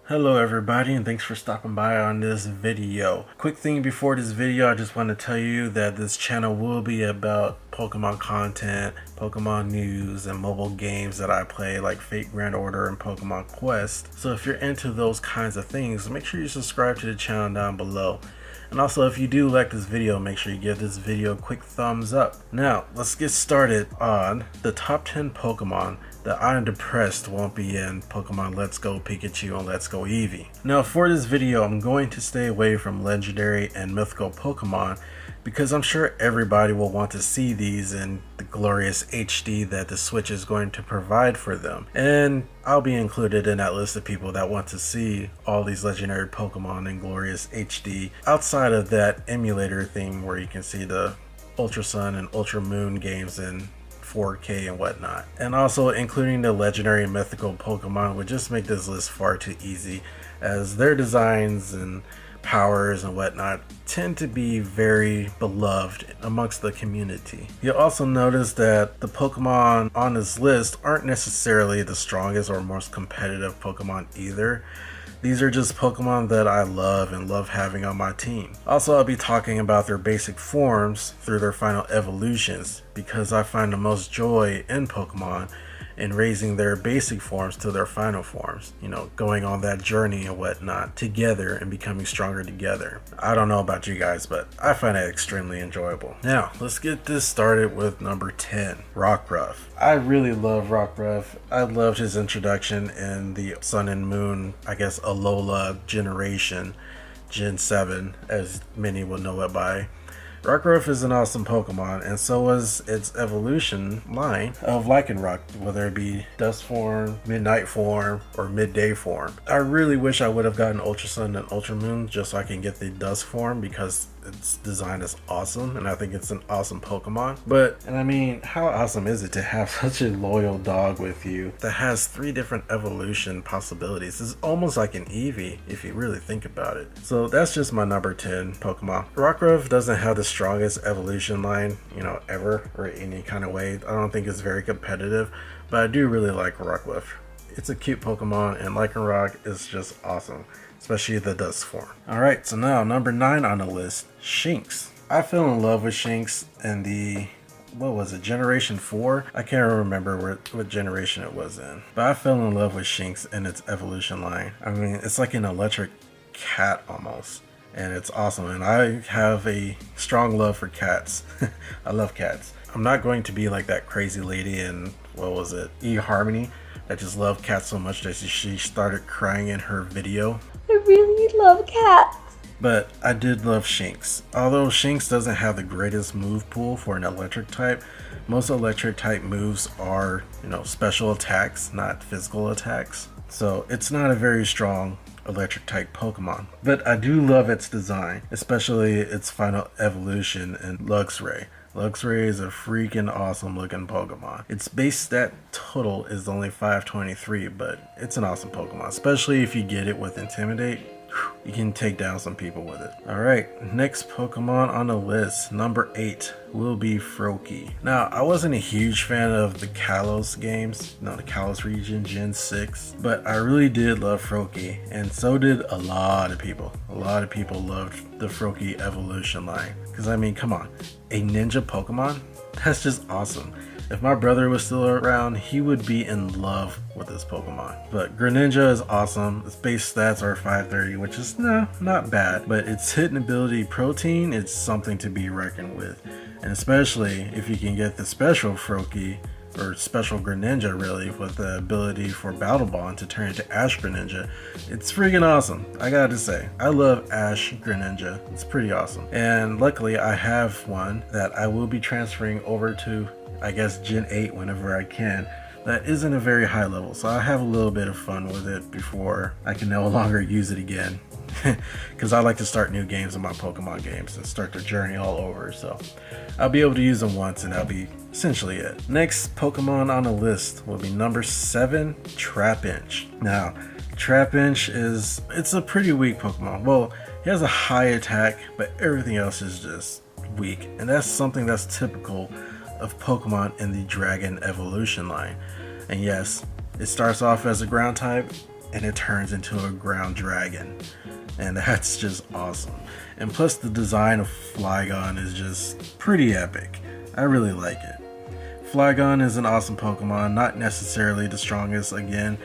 Hello everybody, and thanks for stopping by on this video. Quick thing before this video, I just want to tell you that this channel will be about Pokemon content, Pokemon news, and mobile games that I play like Fate Grand Order and Pokemon Quest. So if you're into those kinds of things, make sure you subscribe to the channel down below. And also, if you do like this video, make sure you give this video a quick thumbs up. Now, let's get started on the top 10 Pokemon that I'm depressed won't be in Pokemon Let's Go Pikachu and Let's Go Eevee. Now, for this video, I'm going to stay away from legendary and mythical Pokemon because I'm sure everybody will want to see these in the glorious HD that the Switch is going to provide for them. And I'll be included in that list of people that want to see all these legendary Pokemon in glorious HD outside of that emulator thing where you can see the Ultra Sun and Ultra Moon games in 4K and whatnot. And also including the legendary and mythical Pokemon would just make this list far too easy, as their designs and powers and whatnot tend to be very beloved amongst the community. You'll also notice that the Pokemon on this list aren't necessarily the strongest or most competitive Pokemon either. These are just Pokemon that I love and love having on my team. Also, I'll be talking about their basic forms through their final evolutions, because I find the most joy in Pokemon in raising their basic forms to their final forms. You know, going on that journey and whatnot together and becoming stronger together. I don't know about you guys, but I find it extremely enjoyable. Now, let's get this started with number 10, Rockruff. I really love Rockruff. I loved his introduction in the Sun and Moon, I guess, Alola generation, Gen 7, as many will know it by. Rockruff is an awesome Pokemon, and so was its evolution line of Lycanroc, whether it be Dusk form, Midnight form, or Midday form. I really wish I would have gotten Ultra Sun and Ultra Moon just so I can get the Dusk form, because its design is awesome, and I think it's an awesome Pokemon. And I mean, how awesome is it to have such a loyal dog with you that has 3 different evolution possibilities? It's almost like an Eevee if you really think about it. So that's just my number 10 Pokemon. Rockruff doesn't have the strongest evolution line, ever, or any kind of way. I don't think it's very competitive, but I do really like Rockruff. It's a cute Pokemon, and Lycanroc is just awesome, especially the Dusk form. Alright, so now number 9 on the list, Shinx. I fell in love with Shinx in the, what was it, Generation 4? I can't remember what generation it was in. But I fell in love with Shinx in its evolution line. I mean, it's like an electric cat almost. And it's awesome, and I have a strong love for cats. I love cats. I'm not going to be like that crazy lady in, what was it, eHarmony, that just loved cats so much that she started crying in her video. I really love cats. But I did love Shinx. Although Shinx doesn't have the greatest move pool for an electric type, most electric type moves are, special attacks, not physical attacks. So it's not a very strong electric type Pokemon. But I do love its design, especially its final evolution in Luxray. Luxray is a freaking awesome looking Pokemon. Its base stat total is only 523, but it's an awesome Pokemon, especially if you get it with Intimidate. You can take down some people with it. Alright, next Pokemon on the list, number 8, will be Froakie. Now, I wasn't a huge fan of the Kalos games, the Kalos region, Gen 6, but I really did love Froakie, and so did a lot of people. A lot of people loved the Froakie evolution line. Because I mean, come on, a ninja Pokemon? That's just awesome. If my brother was still around, he would be in love with this Pokemon. But Greninja is awesome. Its base stats are 530, which is not bad. But its hidden ability Protein is something to be reckoned with. And especially if you can get the special Froakie, or special Greninja really, with the ability for Battle Bond to turn into Ash Greninja. It's freaking awesome, I gotta say. I love Ash Greninja. It's pretty awesome. And luckily I have one that I will be transferring over to, I guess, Gen 8 whenever I can. That isn't a very high level, so I have a little bit of fun with it before I can no longer use it again. Because I like to start new games in my Pokemon games and start their journey all over, so I'll be able to use them once and that'll be essentially it. Next Pokemon on the list will be number 7, Trapinch. Now, Trapinch it's a pretty weak Pokemon. Well, he has a high attack, but everything else is just weak, and that's something that's typical of Pokemon in the Dragon evolution line. And yes, it starts off as a ground type, and it turns into a ground dragon. And that's just awesome. And plus the design of Flygon is just pretty epic. I really like it. Flygon is an awesome Pokemon, not necessarily the strongest again,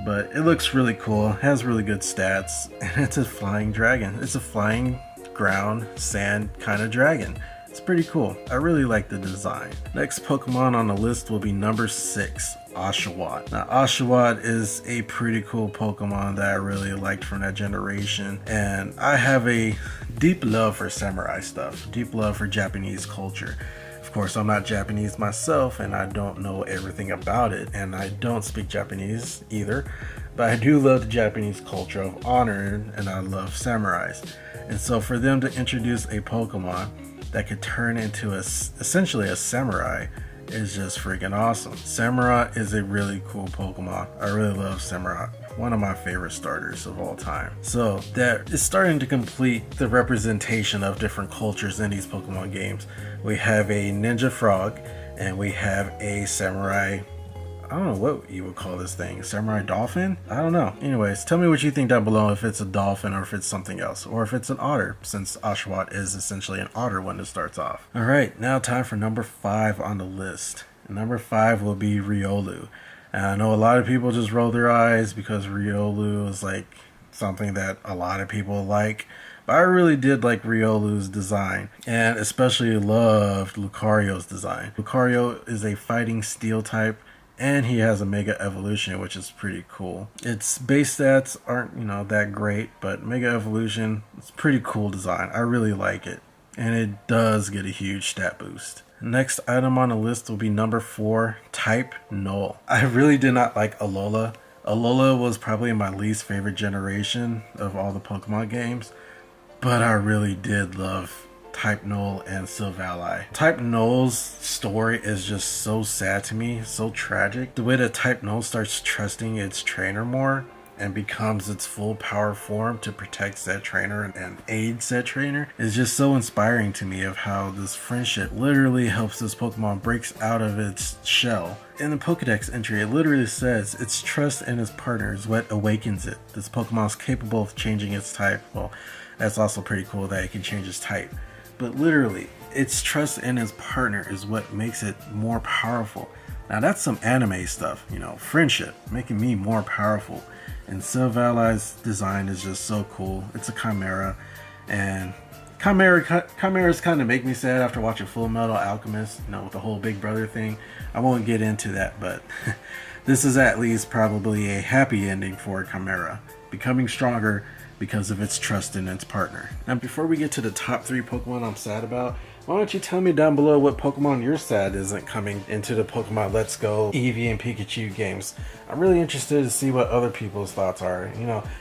but it looks really cool, has really good stats, and it's a flying dragon. It's a flying ground, sand kind of dragon. It's pretty cool. I really like the design. Next Pokemon on the list will be number 6, Oshawott. Now Oshawott is a pretty cool Pokemon that I really liked from that generation, and I have a deep love for samurai stuff, deep love for Japanese culture. Of course, I'm not Japanese myself and I don't know everything about it, and I don't speak Japanese either, but I do love the Japanese culture of honor and I love samurais. And so for them to introduce a Pokemon that could turn into essentially a samurai is just freaking awesome. Samurai is a really cool Pokemon. I really love Samurai. One of my favorite starters of all time. So that is starting to complete the representation of different cultures in these Pokemon games. We have a ninja frog and we have a samurai, I don't know what you would call this thing, samurai dolphin? I don't know. Anyways, tell me what you think down below, if it's a dolphin or if it's something else, or if it's an otter, since Oshawott is essentially an otter when it starts off. Alright, now time for number 5 on the list. And number 5 will be Riolu. And I know a lot of people just roll their eyes because Riolu is like something that a lot of people like. But I really did like Riolu's design, and especially loved Lucario's design. Lucario is a fighting steel type, and he has a Mega Evolution, which is pretty cool. Its base stats aren't, that great, but Mega Evolution, it's pretty cool design. I really like it, and it does get a huge stat boost. Next item on the list will be number 4, Type Null. I really did not like Alola. Alola was probably my least favorite generation of all the Pokemon games, but I really did love Type Null and Silvally. Type Null's story is just so sad to me, so tragic. The way that Type Null starts trusting its trainer more and becomes its full power form to protect said trainer and aid said trainer is just so inspiring to me, of how this friendship literally helps this Pokemon breaks out of its shell. In the Pokedex entry, it literally says its trust in its partner is what awakens it. This Pokemon is capable of changing its type. Well, that's also pretty cool that it can change its type. But literally, its trust in its partner is what makes it more powerful. Now that's some anime stuff, friendship, making me more powerful. And Silvally's design is just so cool. It's a Chimera, and Chimeras kind of make me sad after watching Full Metal Alchemist, with the whole Big Brother thing. I won't get into that, but this is at least probably a happy ending for Chimera, becoming stronger because of its trust in its partner. Now before we get to the top 3 Pokemon I'm sad about, why don't you tell me down below what Pokemon you're sad isn't coming into the Pokemon Let's Go Eevee and Pikachu games. I'm really interested to see what other people's thoughts are,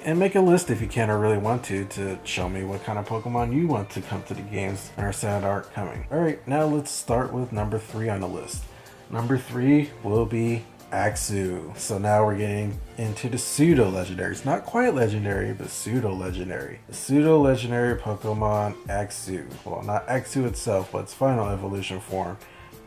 and make a list if you can or really want to show me what kind of Pokemon you want to come to the games and are sad aren't coming. Alright, now let's start with number 3 on the list. Number 3 will be Axew. So now we're getting into the pseudo legendaries. Not quite legendary, but pseudo legendary. The pseudo legendary Pokemon Axew. Well, not Axew itself, but its final evolution form,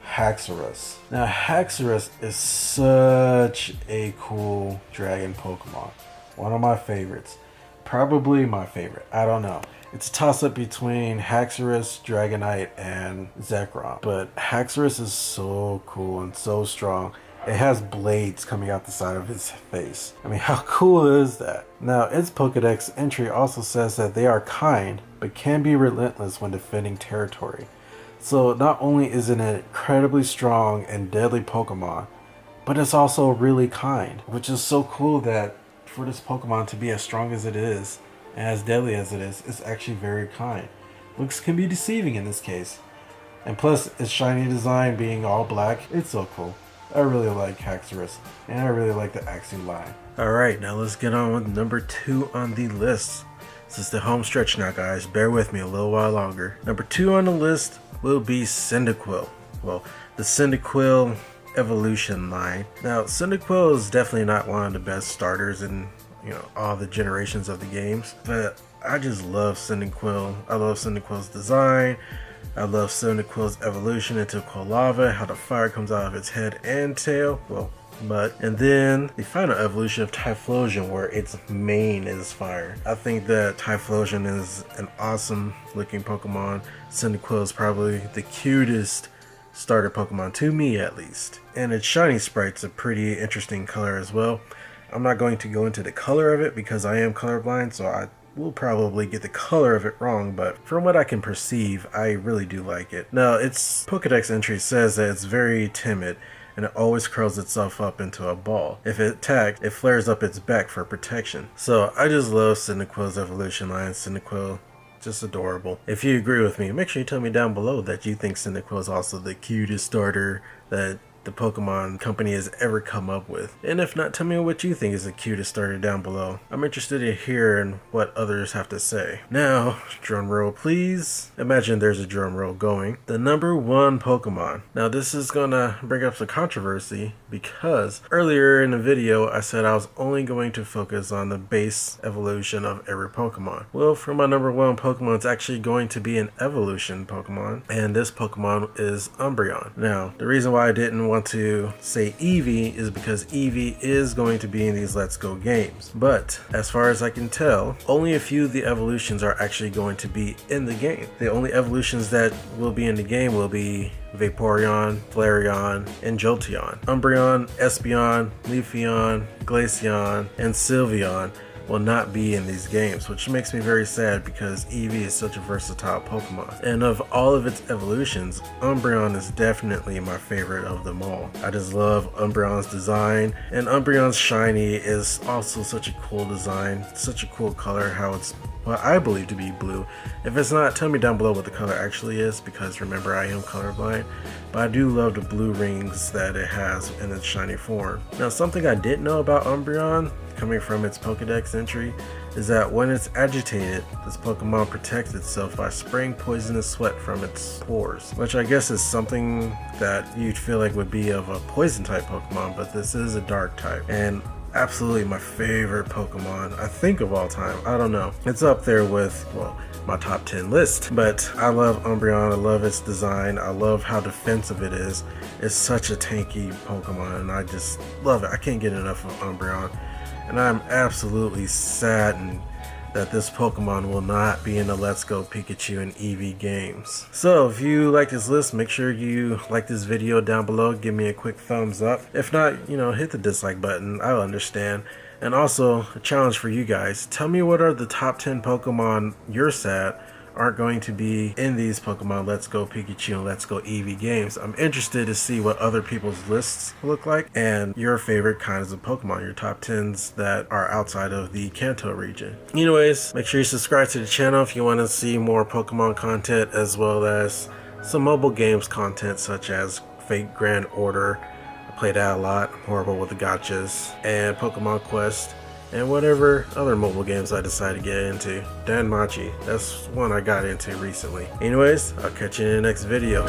Haxorus. Now Haxorus is such a cool dragon Pokemon. One of my favorites. Probably my favorite. I don't know. It's a toss-up between Haxorus, Dragonite, and Zekrom. But Haxorus is so cool and so strong. It has blades coming out the side of its face. I mean, how cool is that? Now, its Pokedex entry also says that they are kind, but can be relentless when defending territory. So not only is it an incredibly strong and deadly Pokemon, but it's also really kind, which is so cool that for this Pokemon to be as strong as it is, and as deadly as it is, it's actually very kind. Looks can be deceiving in this case. And plus, its shiny design being all black, it's so cool. I really like Haxorus, and I really like the Axew line. Alright, now let's get on with number 2 on the list. This is the home stretch now, guys. Bear with me a little while longer. Number 2 on the list will be Cyndaquil. Well, the Cyndaquil evolution line. Now, Cyndaquil is definitely not one of the best starters in, all the generations of the games, but I just love Cyndaquil. I love Cyndaquil's design. I love Cyndaquil's evolution into Quilava, how the fire comes out of its head and tail. Well, And then the final evolution of Typhlosion, where its mane is fire. I think that Typhlosion is an awesome looking Pokemon. Cyndaquil is probably the cutest starter Pokemon, to me at least. And its shiny sprite's a pretty interesting color as well. I'm not going to go into the color of it because I am colorblind, so I will probably get the color of it wrong, but from what I can perceive, I really do like it. Now, its Pokedex entry says that it's very timid, and it always curls itself up into a ball. If it attacks, it flares up its back for protection. So I just love Cyndaquil's evolution line. Cyndaquil, just adorable. If you agree with me, make sure you tell me down below that you think Cyndaquil is also the cutest starter that the Pokemon company has ever come up with. And if not, tell me what you think is the cutest starter down below. I'm interested in hearing what others have to say. Now, drum roll please. Imagine there's a drum roll going. The number 1 Pokemon. Now this is gonna bring up some controversy because earlier in the video I said I was only going to focus on the base evolution of every Pokemon. Well, for my number 1 Pokemon, it's actually going to be an evolution Pokemon, and this Pokemon is Umbreon. Now, the reason why I didn't want to say Eevee is because Eevee is going to be in these Let's Go games, but as far as I can tell, only a few of the evolutions are actually going to be in the game. The only evolutions that will be in the game will be Vaporeon, Flareon, and Jolteon. Umbreon, Espeon, Leafeon, Glaceon, and Sylveon will not be in these games, which makes me very sad because Eevee is such a versatile Pokemon. And of all of its evolutions, Umbreon is definitely my favorite of them all. I just love Umbreon's design, and Umbreon's shiny is also such a cool design, such a cool color, how it's what I believe to be blue. If it's not, tell me down below what the color actually is, because remember, I am colorblind, but I do love the blue rings that it has in its shiny form. Now, something I didn't know about Umbreon, coming from its Pokedex entry, is that when it's agitated, this Pokemon protects itself by spraying poisonous sweat from its pores, which I guess is something that you'd feel like would be of a poison type Pokemon, but this is a dark type, and absolutely my favorite Pokemon, I think, of all time. I don't know. It's up there with, well, my top 10 list, but I love Umbreon. I love its design. I love how defensive it is. It's such a tanky Pokemon, and I just love it. I can't get enough of Umbreon, and I'm absolutely saddened that this Pokemon will not be in the Let's Go Pikachu and Eevee games. So if you like this list, make sure you like this video down below. Give me a quick thumbs up. If not, hit the dislike button. I'll understand. And also, a challenge for you guys. Tell me what are the top 10 Pokemon you're sad aren't going to be in these Pokemon Let's Go Pikachu and Let's Go Eevee games. I'm interested to see what other people's lists look like and your favorite kinds of Pokemon, your top 10s that are outside of the Kanto region. Anyways, make sure you subscribe to the channel if you want to see more Pokemon content, as well as some mobile games content such as Fate Grand Order. I play that a lot. I'm horrible with the gachas, and Pokemon Quest, and whatever other mobile games I decide to get into. Danmachi, that's one I got into recently. Anyways, I'll catch you in the next video.